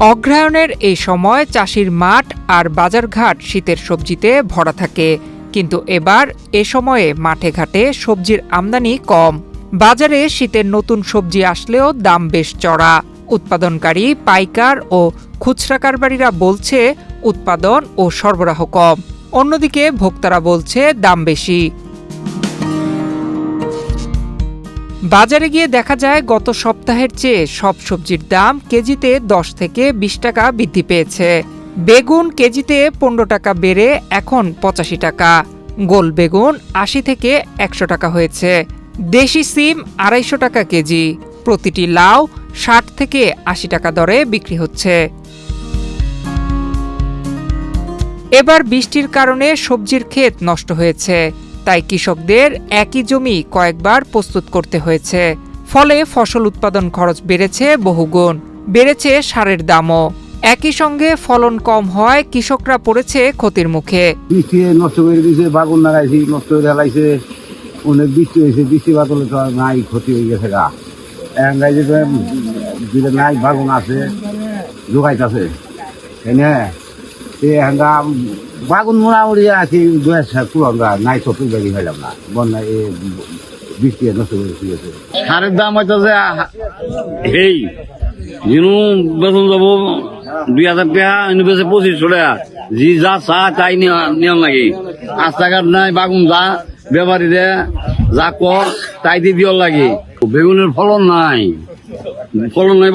অগ্রহায়ণের এই সময় চাষির মাঠ আর বাজারঘাট শীতের সবজিতে ভরা থাকে, কিন্তু এবার এ সময়ে মাঠে ঘাটে সবজির আমদানি কম। বাজারে শীতের নতুন সবজি আসলেও দাম বেশ চড়া। উৎপাদনকারী পাইকার ও খুচরা কারবারিরা বলছে উৎপাদন ও সরবরাহ কম, অন্যদিকে ভোক্তারা বলছে দাম বেশি। বাজারে গিয়ে দেখা যায় গত সপ্তাহের চেয়ে সব সবজির দাম কেজিতে 10 থেকে 20 টাকা বৃদ্ধি পেয়েছে। বেগুন কেজিতে 15 টাকা বেড়ে এখন 85 টাকা, গোল বেগুন 80 থেকে 100 টাকা হয়েছে, দেশি সিম 250 টাকা কেজি, প্রতিটি লাউ 60 থেকে 80 টাকা দরে বিক্রি হচ্ছে। এবার বৃষ্টির কারণে সবজির ক্ষেত নষ্ট হয়েছে, তাই কৃষকদের একই জমি কয়েকবার প্রস্তুত করতে হয়েছে। ফলে ফসল উৎপাদন খরচ বেড়েছে বহুগুণ, বেড়েছে সারের দামও। একই সঙ্গে ফলন কম হয় কৃষকরা পড়েছে ক্ষতির মুখে। বৃষ্টি নষ্ট করে দিয়েছে, বাগুন লাগাইছি নষ্ট করে লাগাইছে, অনেক বৃষ্টি হয়েছে, বৃষ্টি বাদলে তো নাই, ক্ষতি হয়ে গেছে গা। যেটা নাই বাগুন আছে যোগাইতেছে বাগুন মোটামুটি আছি 2-1 পুরো নাই, তো তুলবাড়ি হইলাম না, বন্যা বৃষ্টি নষ্ট করে দিয়েছে। সারের দাম হইতেছে এই বেতন যাবো 2000 টাকা, 2500 টাকা, জি যা চা তাই নিয়ম নাকি। রাস্তাঘাট নাই, বাগুন যা ব্যাপারীরা যা কর তাই দিয়ে দিওয়ার লাগে। বেগুনের ফলন নাই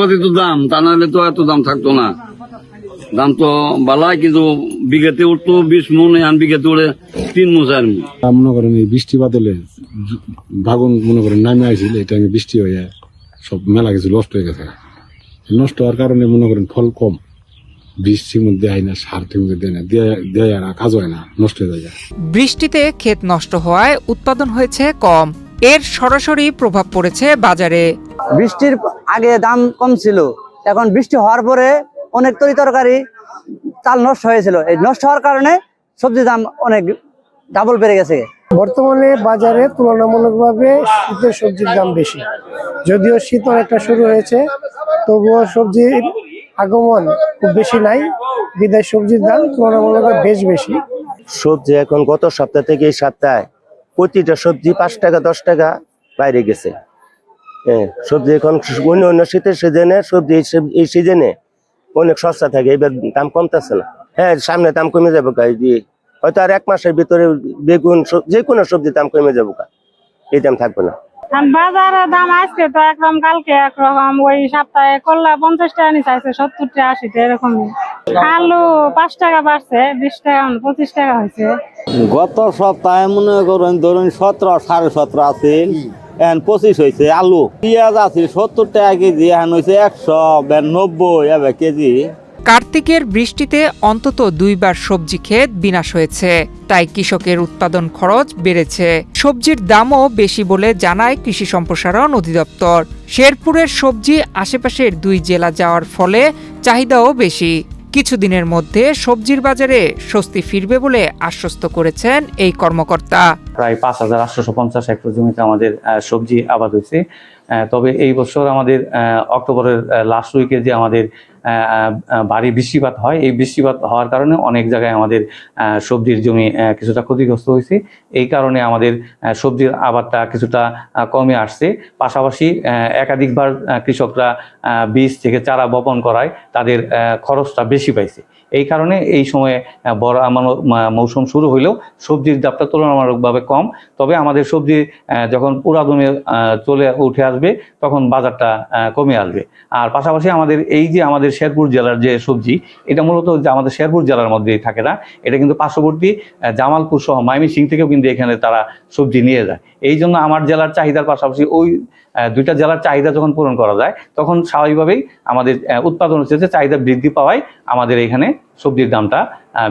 বলতে তো দাম, তা নাহলে তো এত দাম থাকতো না। দাম তো বালাই, কিন্তু বিঘাতে উঠতো 20 মন, এখন বিঘাতে উঠে 3 মন 4 মন। মনে করেন এই বৃষ্টি বাদলে বাগুন মনে করেন নামে আসছিল, এটা বৃষ্টি হয়ে সব মেলা কিছু নষ্ট হয়ে গেছে। নষ্ট হওয়ার কারণে মনে করেন ফল কম, বৃষ্টির মধ্যে হয় না, সার ঠিক মধ্যে দেয় না, দেয় না, কাজ হয় না, নষ্ট হয়ে যায়। বৃষ্টিতে ক্ষেত নষ্ট হওয়ায় উৎপাদন হয়েছে কম, এর সরাসরি প্রভাব পড়েছে বাজারে। বৃষ্টির আগে দাম কম ছিল, এখন বৃষ্টি হওয়ার পরে অনেক তরিতরকারি চাল নষ্ট হয়েছিল, এই নষ্ট হওয়ার কারণে সবজির দাম অনেক ডাবল বেড়ে গেছে। বর্তমানে বাজারে তুলনামূলকভাবে শীতের সবজির দাম বেশি, যদিও শীত অনেকটা শুরু হয়েছে, তবুও সবজির আগমন খুব বেশি নাই, বিদায় সবজির দাম তুলনামূলকভাবে বেশ বেশি। সবজি এখন গত সপ্তাহ থেকে এই সপ্তাহে প্রতিটা সবজি 5 টাকা 10 টাকা বাইরে গেছে। সবজি এখন অন্য শীতের সিজনে সবজি এই সিজনে অনেক সস্তা থাকে, এবার দাম কমতেছে না। হ্যাঁ, সামনে দাম কমে যাবে, হয়তো আর 1 মাসের ভিতরে বেগুন যে কোনো সবজির দাম কমে যাবো, এই দাম থাকবে না। বাজারের দাম আজকে তো একরকম, কালকে একরকম। ওই সপ্তাহে করলা 50 টাকা নিচে আছে, 70 টাকা 80 টাকা এরকমই। আলু 5 টাকা বাড়ছে, 20 টাকা 25 টাকা হয়েছে। গত সপ্তাহে মনে করেন ধরুন 17 17.5 আছে, এখন 25 হয়েছে। আলু পেঁয়াজ আছে 70 টাকা কেজি, এখন হয়েছে 190 কেজি। কার্তিকের বৃষ্টিতে অন্তত 2 বার সবজি ক্ষেত বিনাশ হয়েছে, তাই কৃষকের উৎপাদন খরচ বেড়েছে। সবজির দামও বেশি বলে জানায় কৃষি সম্প্রসারণ অধিদপ্তর। শেরপুরের সবজি আশেপাশের 2 জেলা যাওয়ার ফলে চাহিদাও বেশি। কিছুদিনের মধ্যে সবজির বাজারে স্বস্তি ফিরবে বলে আশ্বস্ত করেছেন এই কর্মকর্তা। প্রায় 5850 হেক্টর জমিতে আমাদের সবজি আবাদ হয়েছে। তবে এই বছর আমাদের অক্টোবরের লাস্ট উইকে যে আমাদের ভারী বৃষ্টিপাত হয়, এই বৃষ্টিপাত হওয়ার কারণে অনেক জায়গায় আমাদের সবজির জমি কিছুটা ক্ষতিগ্রস্ত হয়েছে। এই কারণে আমাদের সবজির আবাদটা কিছুটা কমে আসছে। পাশাপাশি একাধিকবার কৃষকরা বীজ থেকে চারা বপন করায় তাদের খরচটা বেশি পাইছে। এই কারণে এই সময়ে বড় মৌসুম শুরু হইলেও সবজির দামটা তুলনামূলকভাবে কম। তবে আমাদের সবজি যখন পুরাদমে উঠে আসবে তখন বাজারটা কমে আসবে। আর পাশাপাশি আমাদের এই যে আমাদের শেরপুর জেলার যে সবজি, এটা মূলত যে আমাদের শেরপুর জেলার মধ্যেই থাকে না, এটা কিন্তু পার্শ্ববর্তী জামালপুর সহ ময়মনসিংহ থেকেও কিন্তু এখানে তারা সবজি নিয়ে যায়। এই জন্য আমার জেলার চাহিদার পাশাপাশি ওই 2টা জেলার চাহিদা যখন পূরণ করা যায়, তখন স্বাভাবিকভাবেই আমাদের উৎপাদন হচ্ছে চাহিদা বৃদ্ধি পাওয়ায় আমাদের এখানে সবজির দামটা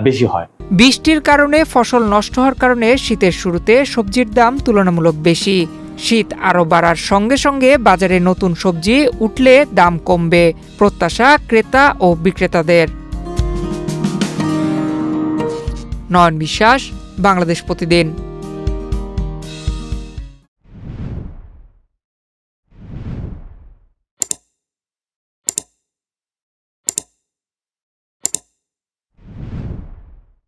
বেশি হয়। বৃষ্টির কারণে ফসল নষ্ট হওয়ার কারণে শীতের শুরুতে সবজির দাম তুলনামূলক বেশি। শীত আরও বাড়ার সঙ্গে সঙ্গে বাজারে নতুন সবজি উঠলে দাম কমবে, প্রত্যাশা ক্রেতা ও বিক্রেতাদের। নয়ন বিশ্বাস, বাংলাদেশ প্রতিদিন।